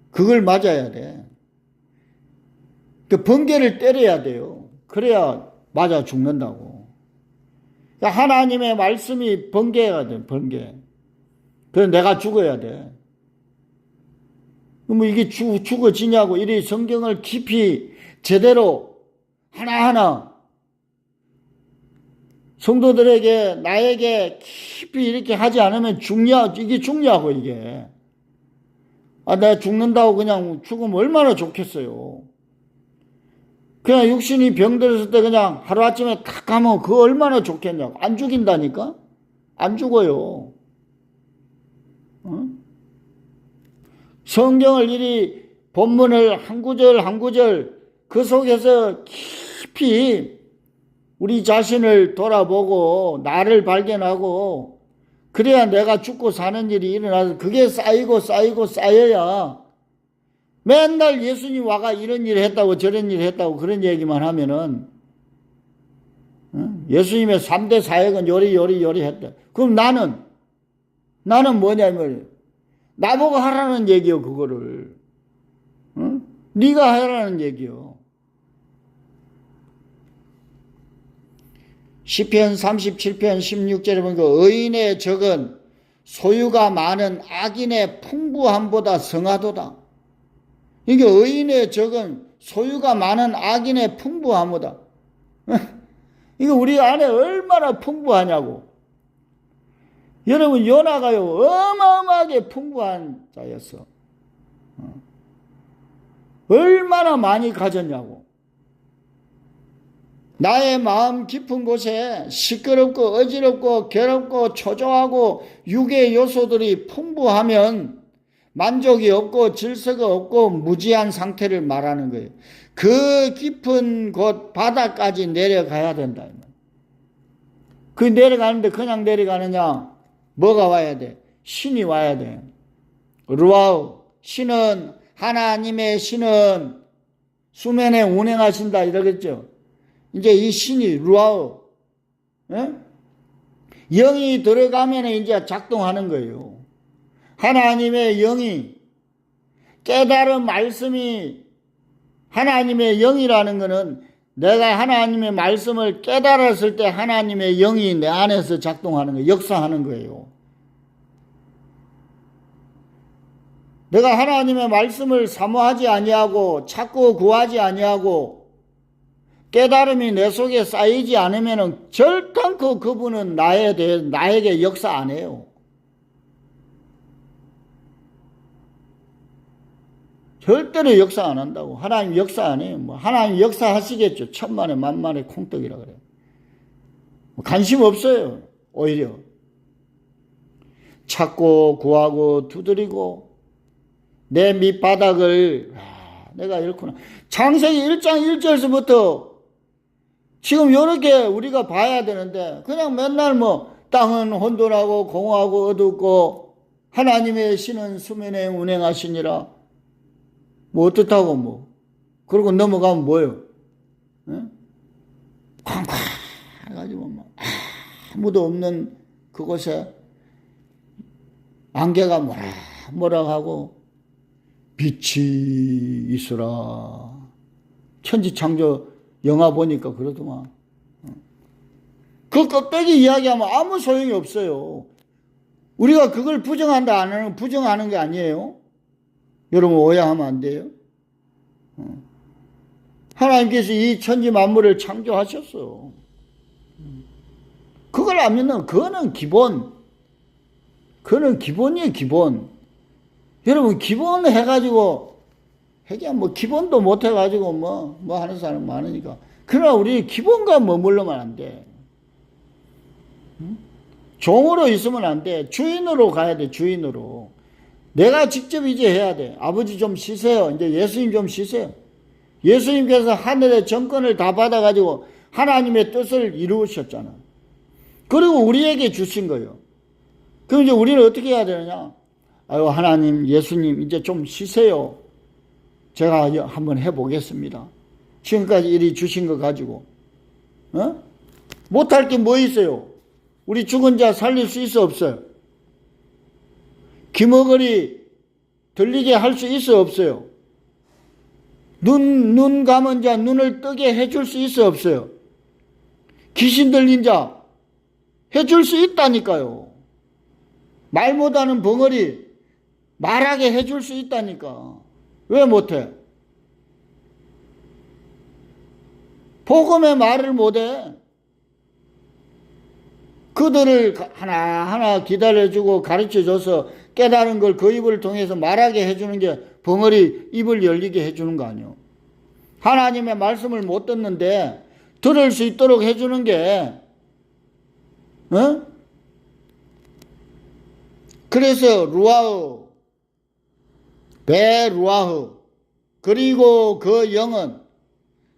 그걸 맞아야 돼. 그 번개를 때려야 돼요. 그래야 맞아 죽는다고. 하나님의 말씀이 번개가 돼, 번개. 그래서 내가 죽어야 돼. 그럼 이게 죽어지냐고, 이리 성경을 깊이 제대로 하나하나 성도들에게, 나에게 깊이 이렇게 하지 않으면 이게 죽냐고, 이게. 아, 내가 죽는다고 그냥 죽으면 얼마나 좋겠어요. 그냥 육신이 병들었을 때 그냥 하루아침에 탁 가면 그거 얼마나 좋겠냐고. 안 죽인다니까? 안 죽어요. 성경을 이리 본문을 한 구절 한 구절 그 속에서 깊이 우리 자신을 돌아보고 나를 발견하고 그래야 내가 죽고 사는 일이 일어나서 그게 쌓여야 맨날 예수님 와가 이런 일 했다고 저런 일 했다고 그런 얘기만 하면은 예수님의 3대 사역은 요리 했다. 그럼 나는 뭐냐면 나보고 하라는 얘기요 그거를. 네가 하라는 얘기요. 시편 37편 16절에 보니까 의인의 적은 소유가 많은 악인의 풍부함보다 성하도다. 이게 의인의 적은 소유가 많은 악인의 풍부함보다. 이거 우리 안에 얼마나 풍부하냐고. 여러분, 요나가요 어마어마하게 풍부한 자였어. 얼마나 많이 가졌냐고. 나의 마음 깊은 곳에 시끄럽고 어지럽고 괴롭고 초조하고 육의 요소들이 풍부하면 만족이 없고 질서가 없고 무지한 상태를 말하는 거예요. 그 깊은 곳 바닥까지 내려가야 된다. 그 내려가는데 그냥 내려가느냐? 뭐가 와야 돼? 신이 와야 돼. 루아우, 신은, 하나님의 신은 수면에 운행하신다 이러겠죠. 이제 이 신이 루아우, 영이 들어가면 이제 작동하는 거예요. 하나님의 영이, 깨달은 말씀이 하나님의 영이라는 것은 내가 하나님의 말씀을 깨달았을 때 하나님의 영이 내 안에서 작동하는 거예요. 역사하는 거예요. 내가 하나님의 말씀을 사모하지 아니하고 찾고 구하지 아니하고 깨달음이 내 속에 쌓이지 않으면 절단코 그분은 나에게 역사 안 해요. 절대로 역사 안 한다고. 하나님 역사 안 해요. 뭐 하나님 역사 하시겠죠. 천만에 만만에 콩떡이라 그래요. 관심 없어요. 오히려 찾고 구하고 두드리고 내 밑바닥을 내가 이렇구나. 창세기 1장 1절에서부터 지금 이렇게 우리가 봐야 되는데 그냥 맨날 뭐 땅은 혼돈하고 공허하고 어둡고 하나님의 신은 수면에 운행하시니라. 뭐 어떻다고 뭐. 그러고 넘어가면 뭐예요? 쾅쾅 해가지고 뭐 아무도 없는 그곳에 안개가 뭐라 하고 빛이 있으라. 천지창조 영화 보니까 그러더만. 그 껍데기 이야기하면 아무 소용이 없어요. 우리가 그걸 부정한다 안 하는 부정하는 게 아니에요. 여러분 오해하면 안 돼요. 하나님께서 이 천지 만물을 창조하셨어. 그걸 안 믿는 그거는 기본. 그거는 기본이에요, 기본. 여러분 기본 해가지고 해야 뭐 기본도 못 해가지고 뭐 하는 사람 많으니까. 그러나 우리 기본과 머물러면 안 돼. 종으로 있으면 안 돼. 주인으로 가야 돼, 주인으로. 내가 직접 이제 해야 돼. 아버지 좀 쉬세요. 이제 예수님 좀 쉬세요. 예수님께서 하늘의 정권을 다 받아가지고 하나님의 뜻을 이루셨잖아. 그리고 우리에게 주신 거예요. 그럼 이제 우리는 어떻게 해야 되느냐? 아유, 하나님, 예수님, 이제 좀 쉬세요. 제가 한번 해보겠습니다. 지금까지 이리 주신 거 가지고. 못할 게 뭐 있어요? 우리 죽은 자 살릴 수 있어, 없어요? 귀머거리 들리게 할 수 있어, 없어요? 눈 감은 자 눈을 뜨게 해줄 수 있어, 없어요? 귀신 들린 자 해줄 수 있다니까요. 말 못하는 벙어리 말하게 해줄 수 있다니까. 왜 못해? 복음의 말을 못해. 그들을 하나하나 기다려주고 가르쳐줘서 깨달은 걸 그 입을 통해서 말하게 해주는 게 벙어리 입을 열리게 해주는 거 아니에요. 하나님의 말씀을 못 듣는데 들을 수 있도록 해주는 게 그래서 루아흐, 베루아흐, 그리고 그 영은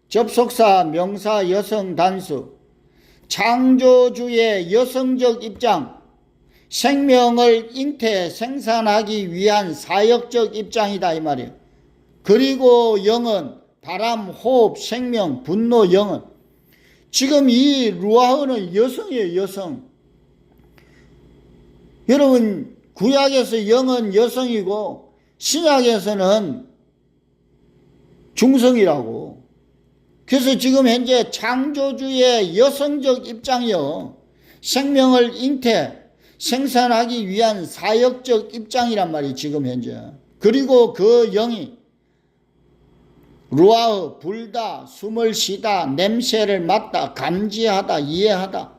접속사, 명사, 여성, 단수, 창조주의 여성적 입장, 생명을 잉태, 생산하기 위한 사역적 입장이다 이 말이에요. 그리고 영은 바람, 호흡, 생명, 분노, 영은 지금 이 루아흐는 여성이에요, 여성. 여러분 구약에서 영은 여성이고 신약에서는 중성이라고. 그래서 지금 현재 창조주의 여성적 입장이요. 생명을 잉태, 생산하기 위한 사역적 입장이란 말이 지금 현재. 그리고 그 영이 루아흐, 불다, 숨을 쉬다, 냄새를 맡다, 감지하다, 이해하다.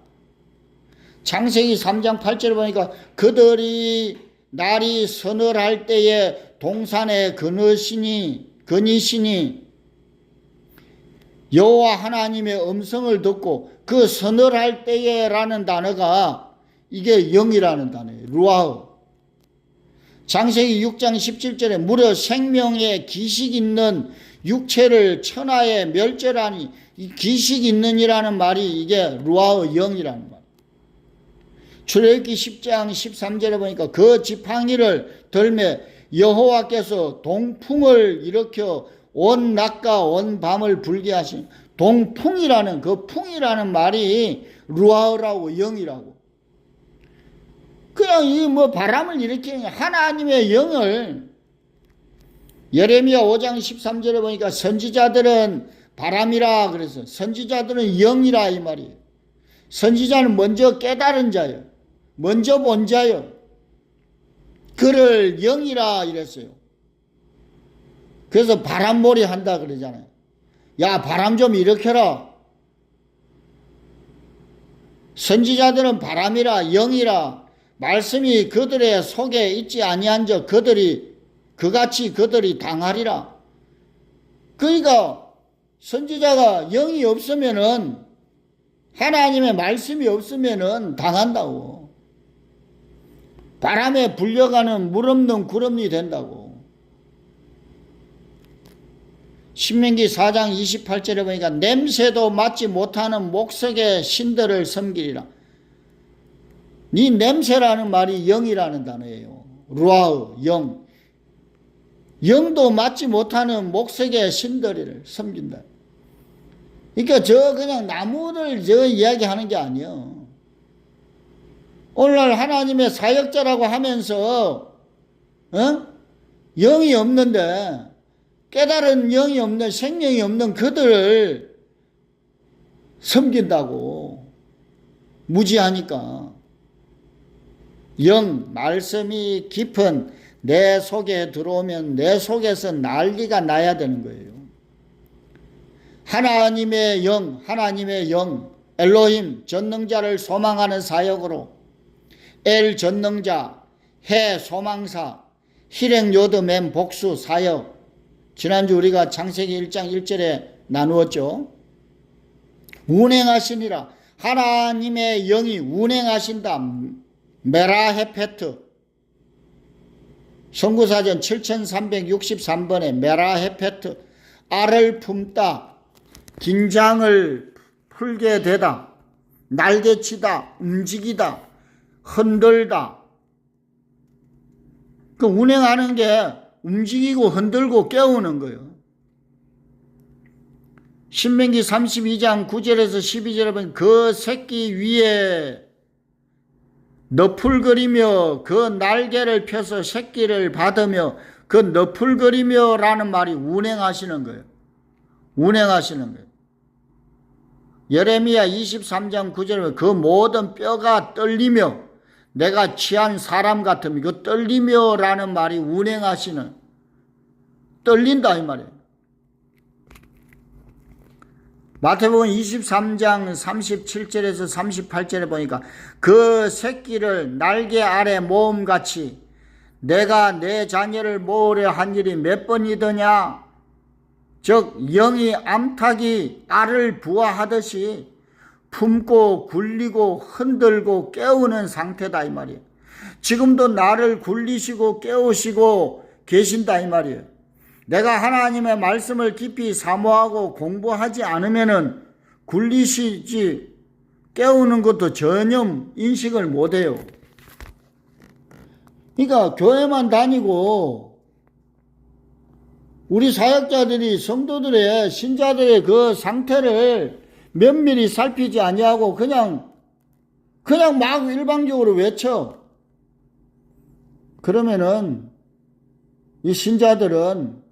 창세기 3장 8절을 보니까 그들이 날이 서늘할 때에 동산에 거니시니 여호와 하나님의 음성을 듣고 그 서늘할 때에라는 단어가 이게 영이라는 단어예요. 루아흐. 창세기 6장 17절에 무려 생명의 기식 있는 육체를 천하에 멸절하니 이 기식 있는이라는 말이 이게 루아흐 영이라는 말. 출애굽기 10장 13절에 보니까 그 지팡이를 들매 여호와께서 동풍을 일으켜 온 낮과 온 밤을 불게 하신 동풍이라는 그 풍이라는 말이 루아흐라고 영이라고. 그냥 이 뭐 바람을 일으키는 하나님의 영을 예레미야 5장 13절에 보니까 선지자들은 바람이라 그래서 선지자들은 영이라 이 말이에요. 선지자는 먼저 깨달은 자예요. 먼저 본 자예요. 그를 영이라 이랬어요. 그래서 바람몰이 한다 그러잖아요. 야, 바람 좀 일으켜라. 선지자들은 바람이라 영이라 말씀이 그들의 속에 있지 아니한즉 그같이 그들이 당하리라. 그러니까 선지자가 영이 없으면은 하나님의 말씀이 없으면은 당한다고. 바람에 불려가는 물 없는 구름이 된다고. 신명기 4장 28절에 보니까 냄새도 맡지 못하는 목석의 신들을 섬기리라. 이 냄새라는 말이 영이라는 단어예요. 루아흐, 영. 영도 맡지 못하는 목석의 신들을 섬긴다. 그러니까 그냥 나무를 이야기하는 게 아니에요. 오늘날 하나님의 사역자라고 하면서 영이 없는데 깨달은 영이 없는 생명이 없는 그들을 섬긴다고. 무지하니까. 영, 말씀이 깊은 내 속에 들어오면 내 속에서 난리가 나야 되는 거예요. 하나님의 영, 엘로힘, 전능자를 소망하는 사역으로 엘 전능자, 해 소망사, 희랭 요드 맨 복수 사역. 지난주 우리가 창세기 1장 1절에 나누었죠. 운행하시니라. 하나님의 영이 운행하신다. 메라헤페트. 선구사전 7363번에 메라헤페트. 알을 품다. 긴장을 풀게 되다. 날개치다. 움직이다. 흔들다. 그 운행하는 게 움직이고 흔들고 깨우는 거예요. 신명기 32장 9절에서 12절에 보면 그 새끼 위에 너풀거리며 그 날개를 펴서 새끼를 받으며 그 너풀거리며 라는 말이 운행하시는 거예요. 운행하시는 거예요. 예레미야 23장 9절에 그 모든 뼈가 떨리며 내가 취한 사람 같으면 그 떨리며 라는 말이 운행하시는, 떨린다 이 말이에요. 마태복음 23장 37절에서 38절에 보니까 그 새끼를 날개 아래 모음같이 내가 내 자녀를 모으려 한 일이 몇 번이더냐. 즉 영이 암탉이 알을 부화하듯이 품고 굴리고 흔들고 깨우는 상태다 이 말이에요. 지금도 나를 굴리시고 깨우시고 계신다 이 말이에요. 내가 하나님의 말씀을 깊이 사모하고 공부하지 않으면은 굴리시지 깨우는 것도 전혀 인식을 못해요. 그러니까 교회만 다니고 우리 사역자들이 성도들의 신자들의 그 상태를 면밀히 살피지 아니하고 그냥 막 일방적으로 외쳐. 그러면은 이 신자들은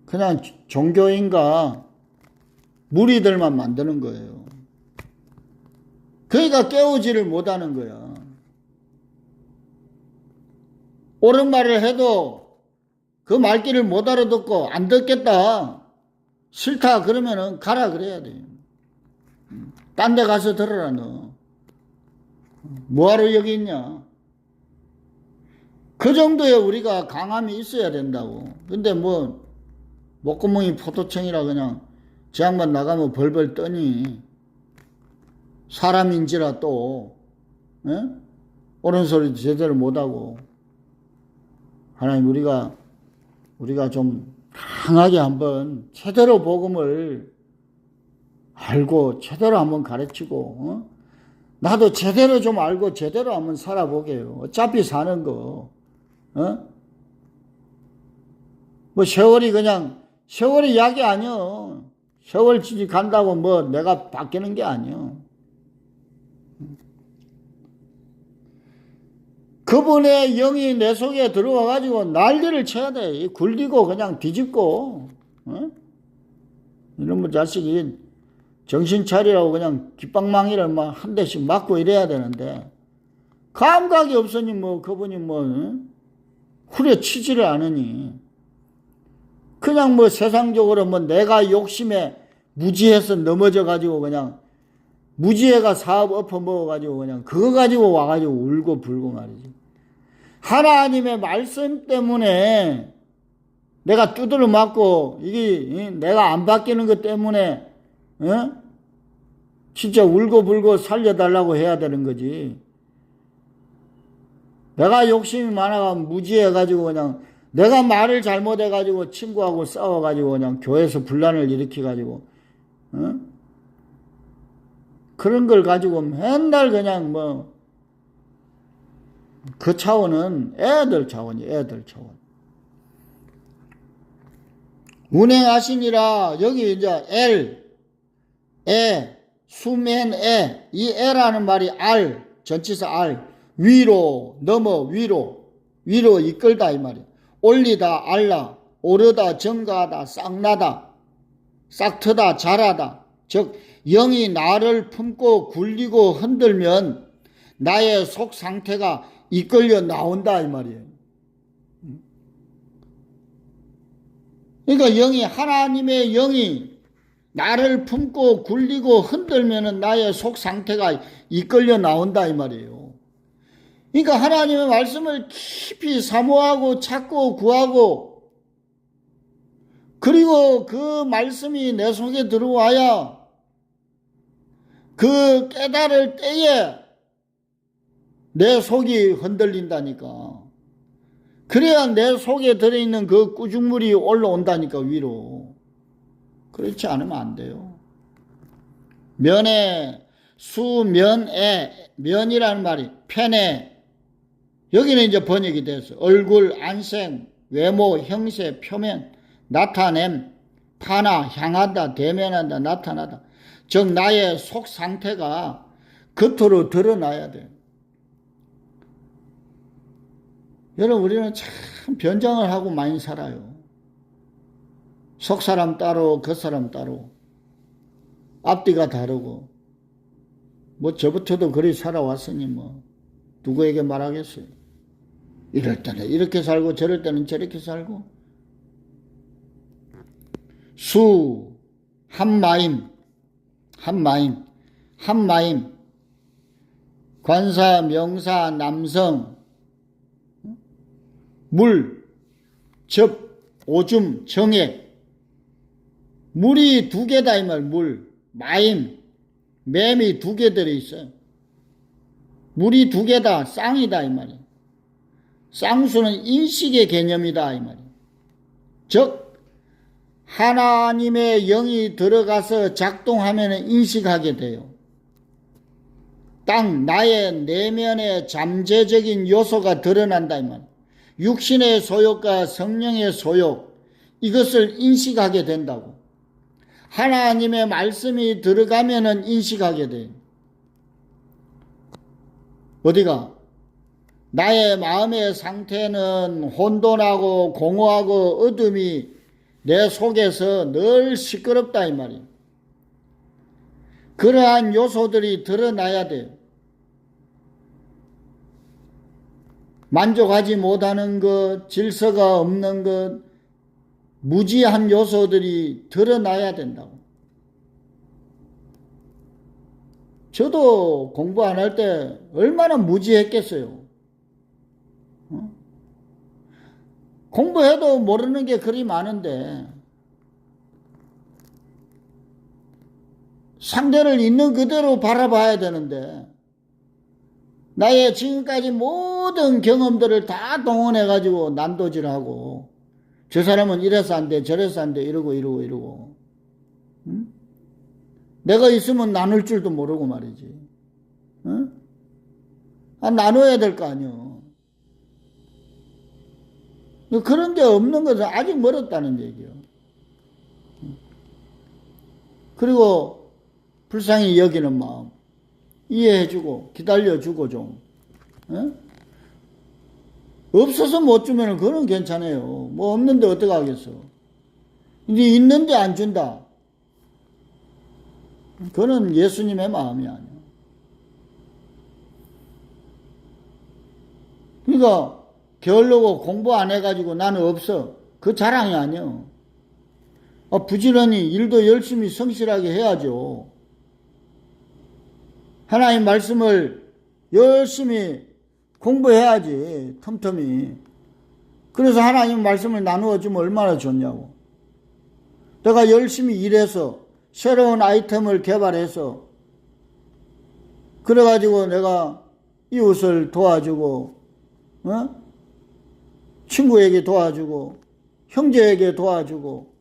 그냥 종교인가 무리들만 만드는 거예요. 그러니까 깨우지를 못하는 거야. 옳은 말을 해도 그 말귀를 못 알아듣고 안 듣겠다, 싫다 그러면은 가라 그래야 돼. 딴 데 가서 들어라. 너 뭐하러 여기 있냐. 그 정도의 우리가 강함이 있어야 된다고. 근데 뭐 목구멍이 포도청이라 그냥 저 양반 나가면 벌벌 떠니. 사람인지라 또 옳은 소리 제대로 못하고. 하나님, 우리가 좀 강하게 한번 제대로 복음을 알고 제대로 한번 가르치고, 나도 제대로 좀 알고 제대로 한번 살아보게요. 어차피 사는 거, 뭐 세월이 약이 아니여. 세월 간다고 뭐 내가 바뀌는 게 아니여. 그분의 영이 내 속에 들어와가지고 난리를 쳐야 돼. 굴리고 그냥 뒤집고, 이놈의 자식이 정신 차리라고 그냥 깃방망이를 막 한 대씩 맞고 이래야 되는데, 감각이 없으니 뭐 그분이 뭐 후려치지를 않으니 그냥 뭐 세상적으로 뭐 내가 욕심에 무지해서 넘어져가지고 그냥 무지해가 사업 엎어먹어가지고 그냥 그거 가지고 와가지고 울고 불고 말이지. 하나님의 말씀 때문에 내가 두드려 맞고 이게 내가 안 바뀌는 것 때문에 진짜 울고 불고 살려달라고 해야 되는 거지. 내가 욕심이 많아가 무지해가지고 그냥 내가 말을 잘못해가지고 친구하고 싸워가지고 그냥 교회에서 분란을 일으켜가지고 그런 걸 가지고 맨날 그냥 뭐 그 차원은 애들 차원. 운행하시니라. 여기 이제 수면 이 애라는 말이 전치사 위로 넘어 위로 이끌다 이 말이야. 올리다 알라, 오르다 정가하다, 싹나다, 싹트다 잘하다. 즉 영이 나를 품고 굴리고 흔들면 나의 속 상태가 이끌려 나온다 이 말이에요. 그러니까 하나님의 영이 나를 품고 굴리고 흔들면 나의 속 상태가 이끌려 나온다 이 말이에요. 그러니까 하나님의 말씀을 깊이 사모하고 찾고 구하고, 그리고 그 말씀이 내 속에 들어와야 그 깨달을 때에 내 속이 흔들린다니까. 그래야 내 속에 들어있는 그 꾸중물이 올라온다니까, 위로. 그렇지 않으면 안 돼요. 면이라는 말이 편에, 여기는 이제 번역이 됐어. 얼굴, 안색, 외모, 형세, 표면, 나타냄, 파나, 향한다, 대면한다, 나타나다. 즉 나의 속 상태가 겉으로 드러나야 돼. 여러분, 우리는 참 변장을 하고 많이 살아요. 속 사람 따로 겉 사람 따로, 앞뒤가 다르고, 뭐 저부터도 그리 살아왔으니 뭐 누구에게 말하겠어요. 이럴 때는 이렇게 살고 저럴 때는 저렇게 살고. 한마임, 관사, 명사, 남성, 물, 접, 오줌, 정액. 물이 두 개다 이 말. 물, 마임, 맴이 두 개 들어있어요. 물이 두 개다, 쌍이다 이 말이에요. 쌍수는 인식의 개념이다 이 말이에요. 즉 하나님의 영이 들어가서 작동하면 인식하게 돼요. 나의 내면의 잠재적인 요소가 드러난다 이 말이에요. 육신의 소욕과 성령의 소욕, 이것을 인식하게 된다고. 하나님의 말씀이 들어가면은 인식하게 돼요. 어디가? 나의 마음의 상태는 혼돈하고 공허하고 어둠이 내 속에서 늘 시끄럽다 이 말이에요. 그러한 요소들이 드러나야 돼요. 만족하지 못하는 것, 질서가 없는 것, 무지한 요소들이 드러나야 된다고. 저도 공부 안 할 때 얼마나 무지했겠어요. 공부해도 모르는 게 그리 많은데 상대를 있는 그대로 바라봐야 되는데 나의 지금까지 모든 경험들을 다 동원해가지고 난도질하고 저 사람은 이래서 안 돼, 저래서 안 돼, 이러고. 응? 내가 있으면 나눌 줄도 모르고 말이지. 응? 나눠야 될 거 아니요. 그런 게 없는 것은 아직 멀었다는 얘기요. 그리고 불쌍히 여기는 마음, 이해해주고 기다려주고 좀. 응? 없어서 못 주면 그건 괜찮아요. 뭐 없는데 어떡하겠어. 근데 있는데 안 준다. 그거는 예수님의 마음이 아니야. 그러니까 게을르고 공부 안 해가지고 나는 없어. 그 자랑이 아니야. 부지런히 일도 열심히 성실하게 해야죠. 하나님 말씀을 열심히 공부해야지, 틈틈이. 그래서 하나님 말씀을 나누어 주면 얼마나 좋냐고. 내가 열심히 일해서 새로운 아이템을 개발해서 그래가지고 내가 이웃을 도와주고, 친구에게 도와주고, 형제에게 도와주고,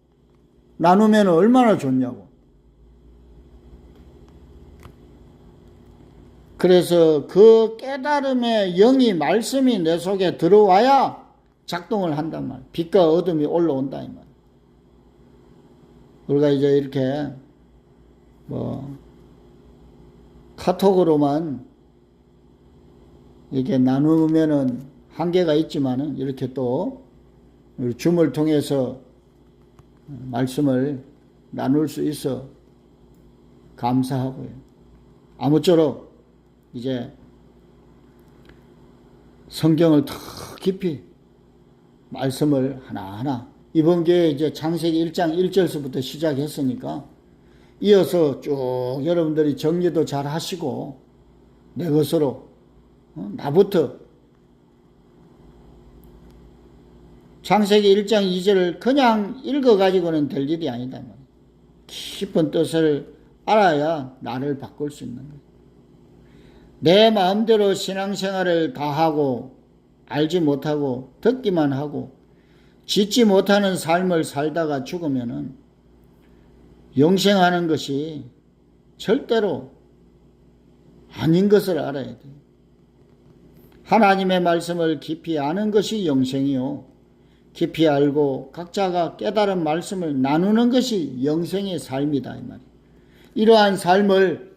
나누면 얼마나 좋냐고. 그래서 그 깨달음의 영이, 말씀이 내 속에 들어와야 작동을 한단 말이야. 빛과 어둠이 올라온다, 이 말이야. 우리가 이제 이렇게 카톡으로만 이렇게 나누면은 한계가 있지만은 이렇게 또 줌을 통해서 말씀을 나눌 수 있어 감사하고요. 아무쪼록 이제 성경을 더 깊이 말씀을 하나하나, 이번 기회에 이제 창세기 1장 1절서부터 시작했으니까 이어서 쭉 여러분들이 정리도 잘 하시고 내 것으로 나부터 창세기 1장 2절을 그냥 읽어가지고는 될 일이 아니다. 깊은 뜻을 알아야 나를 바꿀 수 있는 거예요. 내 마음대로 신앙생활을 다 하고 알지 못하고 듣기만 하고 짓지 못하는 삶을 살다가 죽으면은 영생하는 것이 절대로 아닌 것을 알아야 돼요. 하나님의 말씀을 깊이 아는 것이 영생이요, 깊이 알고 각자가 깨달은 말씀을 나누는 것이 영생의 삶이다, 이 말이에요. 이러한 삶을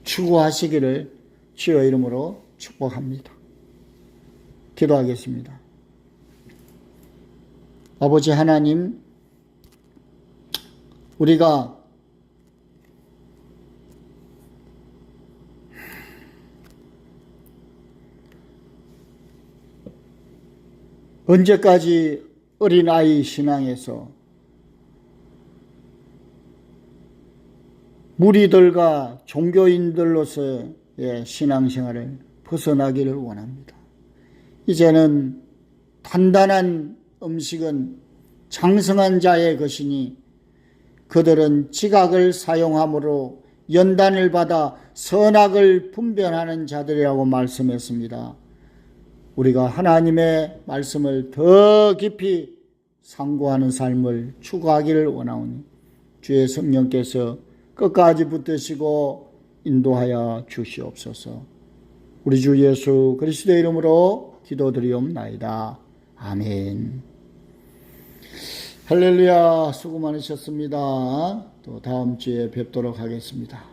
추구하시기를 주의 이름으로 축복합니다. 기도하겠습니다. 아버지 하나님, 우리가 언제까지 어린아이 신앙에서 무리들과 종교인들로서의 신앙생활을 벗어나기를 원합니다. 이제는 단단한 음식은 장성한 자의 것이니 그들은 지각을 사용함으로 연단을 받아 선악을 분별하는 자들이라고 말씀했습니다. 우리가 하나님의 말씀을 더 깊이 상고하는 삶을 추구하기를 원하오니 주의 성령께서 끝까지 붙드시고 인도하여 주시옵소서. 우리 주 예수 그리스도의 이름으로 기도드리옵나이다. 아멘. 할렐루야. 수고 많으셨습니다. 또 다음 주에 뵙도록 하겠습니다.